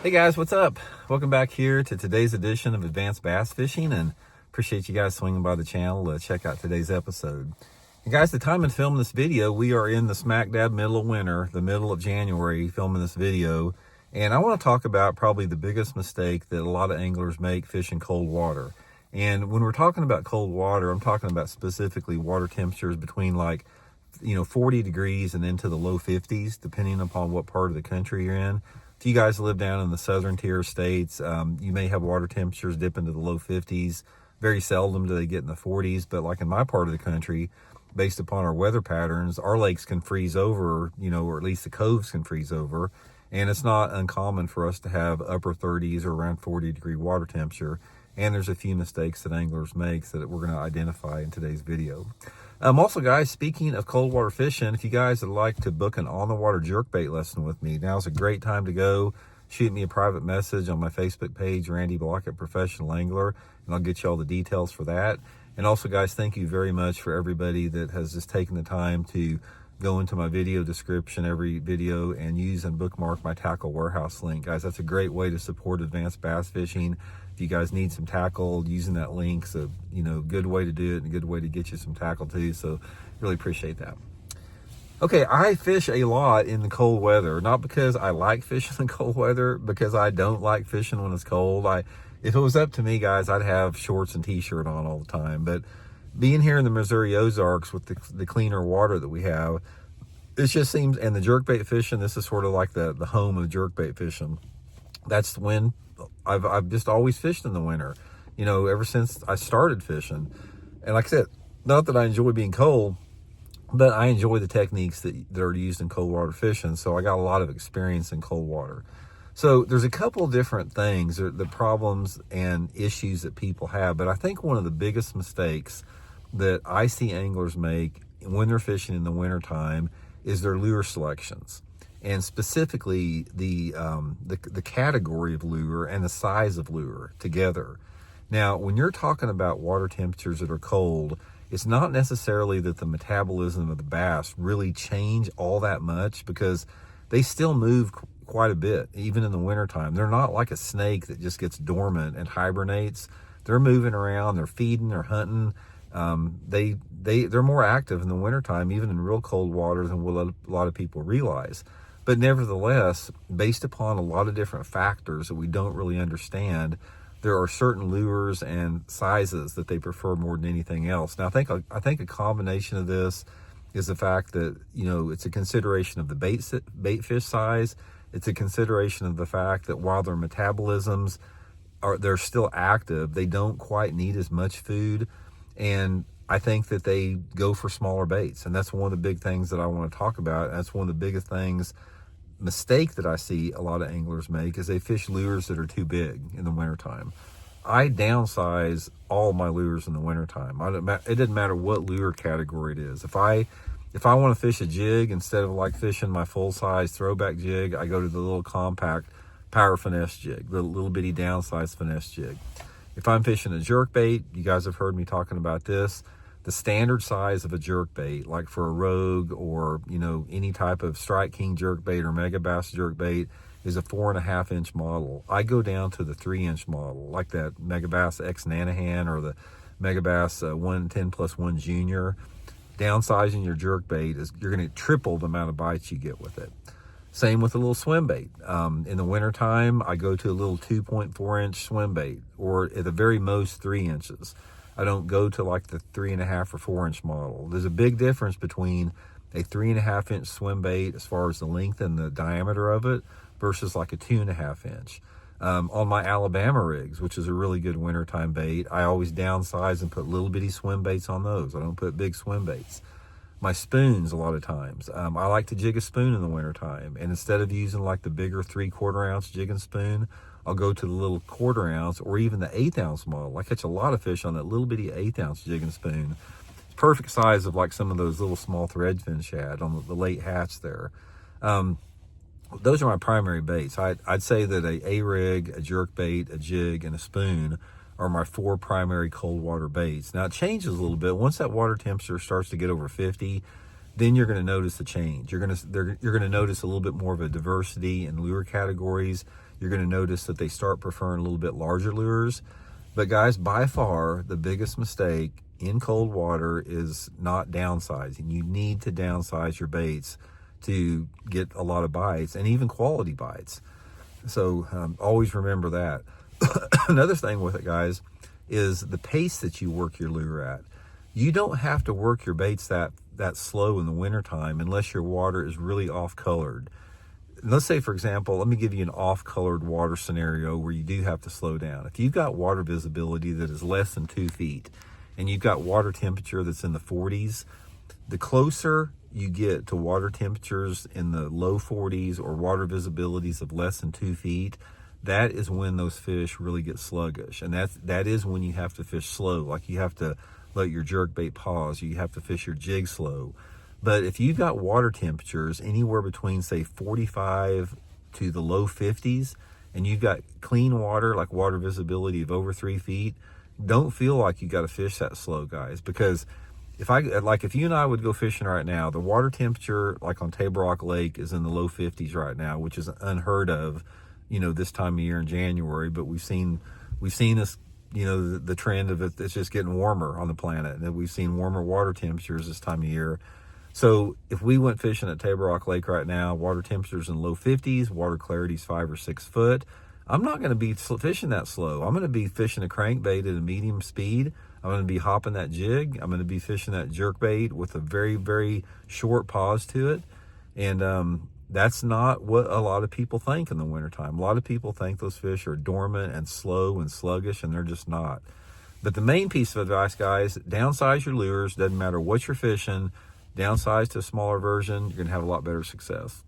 Hey guys, what's up? Welcome back here to today's edition of Advanced Bass Fishing, and appreciate you guys swinging by the channel to check out today's episode. And guys, the time in filming this video, we are in the smack dab middle of winter, the middle of January, filming this video. And I want to talk about probably the biggest mistake that a lot of anglers make fishing cold water. And when we're talking about cold water, I'm talking about specifically water temperatures between 40 degrees and into the low 50s, depending upon what part of the country you're in. If you guys live down in the southern tier states, you may have water temperatures dip into the low 50s. Very seldom do they get in the 40s, but like in my part of the country, based upon our weather patterns, our lakes can freeze over, or at least the coves can freeze over. And it's not uncommon for us to have upper 30s or around 40-degree water temperature. And there's a few mistakes that anglers make that we're going to identify in today's video. Also, guys, speaking of cold water fishing, if you guys would like to book an on-the-water jerkbait lesson with me, now's a great time to go. Shoot me a private message on my Facebook page, Randy Blaukat Professional Angler, and I'll get you all the details for that. And also, guys, thank you very much for everybody that has just taken the time to go into my video description, every video, and use and bookmark my tackle warehouse link. Guys, that's a great way to support advanced bass fishing. If you guys need some tackle, using that link's a good way to do it and a good way to get you some tackle too. So really appreciate that. Okay, I fish a lot in the cold weather, not because I like fishing in cold weather, because I don't like fishing when it's cold. If it was up to me, guys, I'd have shorts and t-shirt on all the time. But being here in the Missouri Ozarks with the cleaner water that we have, it just seems, and the jerkbait fishing, this is sort of like the home of jerkbait fishing. That's when I've just always fished in the winter, ever since I started fishing. And like I said, not that I enjoy being cold, but I enjoy the techniques that are used in cold water fishing. So I got a lot of experience in cold water. So there's a couple of different things, the problems and issues that people have. But I think one of the biggest mistakes that I see anglers make when they're fishing in the wintertime is their lure selections. And specifically the category of lure and the size of lure together. Now, when you're talking about water temperatures that are cold, it's not necessarily that the metabolism of the bass really change all that much, because they still move quite a bit, even in the wintertime. They're not like a snake that just gets dormant and hibernates. They're moving around, they're feeding, they're hunting. They're more active in the wintertime, even in real cold water, than what a lot of people realize. But nevertheless, based upon a lot of different factors that we don't really understand, there are certain lures and sizes that they prefer more than anything else. Now, I think a combination of this is the fact that, it's a consideration of the bait fish size. It's a consideration of the fact that while their metabolisms they're still active, they don't quite need as much food. And I think that they go for smaller baits. And that's one of the big things that I want to talk about. That's one of the biggest mistake that I see a lot of anglers make, is they fish lures that are too big in the wintertime. I downsize all my lures in the wintertime. It doesn't matter what lure category it is. If I want to fish a jig, instead of fishing my full-size throwback jig, I go to the little compact power finesse jig, the little bitty downsized finesse jig. If I'm fishing a jerkbait, you guys have heard me talking about this, the standard size of a jerkbait, like for a Rogue or, any type of Strike King jerkbait or Mega Bass jerkbait, is a 4.5-inch model. I go down to the 3-inch model, like that Mega Bass X Nanahan or the Mega Bass 110+1 Junior. Downsizing your jerkbait is you're going to triple the amount of bites you get with it. Same with a little swim bait. In the wintertime, I go to a little 2.4-inch swim bait, or at the very most 3 inches. I don't go to the 3.5 or 4-inch model. There's a big difference between a 3.5-inch swim bait as far as the length and the diameter of it versus a 2.5-inch. On my Alabama rigs, which is a really good wintertime bait, I always downsize and put little bitty swim baits on those. I don't put big swim baits. My spoons, a lot of times, I like to jig a spoon in the wintertime. And instead of using the bigger 3/4-ounce jigging spoon, I'll go to the little 1/4-ounce or even the 1/8-ounce model. I catch a lot of fish on that little bitty 1/8-ounce jigging spoon. Perfect size of some of those little small threadfin shad on the late hatch there. Those are my primary baits. I'd say that a rig, a jerkbait, a jig, and a spoon are my 4 primary cold water baits. Now, it changes a little bit. Once that water temperature starts to get over 50, then you're going to notice a change. You're going to notice a little bit more of a diversity in lure categories. You're going to notice that they start preferring a little bit larger lures. But guys, by far the biggest mistake in cold water is not downsizing. You need to downsize your baits to get a lot of bites, and even quality bites. So always remember that. Another thing with it, guys, is the pace that you work your lure at. You don't have to work your baits that slow in the wintertime unless your water is really off-colored. Let's say, for example, let me give you an off-colored water scenario where you do have to slow down. If you've got water visibility that is less than 2 feet and you've got water temperature that's in the 40s, the closer you get to water temperatures in the low 40s or water visibilities of less than 2 feet, that is when those fish really get sluggish. And that is when you have to fish slow. Like, you have to let your jerkbait pause. You have to fish your jig slow. But if you've got water temperatures anywhere between, say, 45 to the low 50s, and you've got clean water, like water visibility of over 3 feet, don't feel like you got to fish that slow, guys. Because if you and I would go fishing right now, the water temperature, like on Table Rock Lake, is in the low 50s right now, which is unheard of, this time of year in January. But we've seen this, the trend of it. It's just getting warmer on the planet, and we've seen warmer water temperatures this time of year. So if we went fishing at Table Rock Lake right now, water temperatures in low 50s, water clarity's 5 or 6 foot, I'm not going to be fishing that slow. I'm going to be fishing a crankbait at a medium speed. I'm going to be hopping that jig. I'm going to be fishing that jerkbait with a very, very short pause to it. And that's not what a lot of people think in the wintertime. A lot of people think those fish are dormant and slow and sluggish, and they're just not. But the main piece of advice, guys, downsize your lures. Doesn't matter what you're fishing. Downsize to a smaller version, you're going to have a lot better success.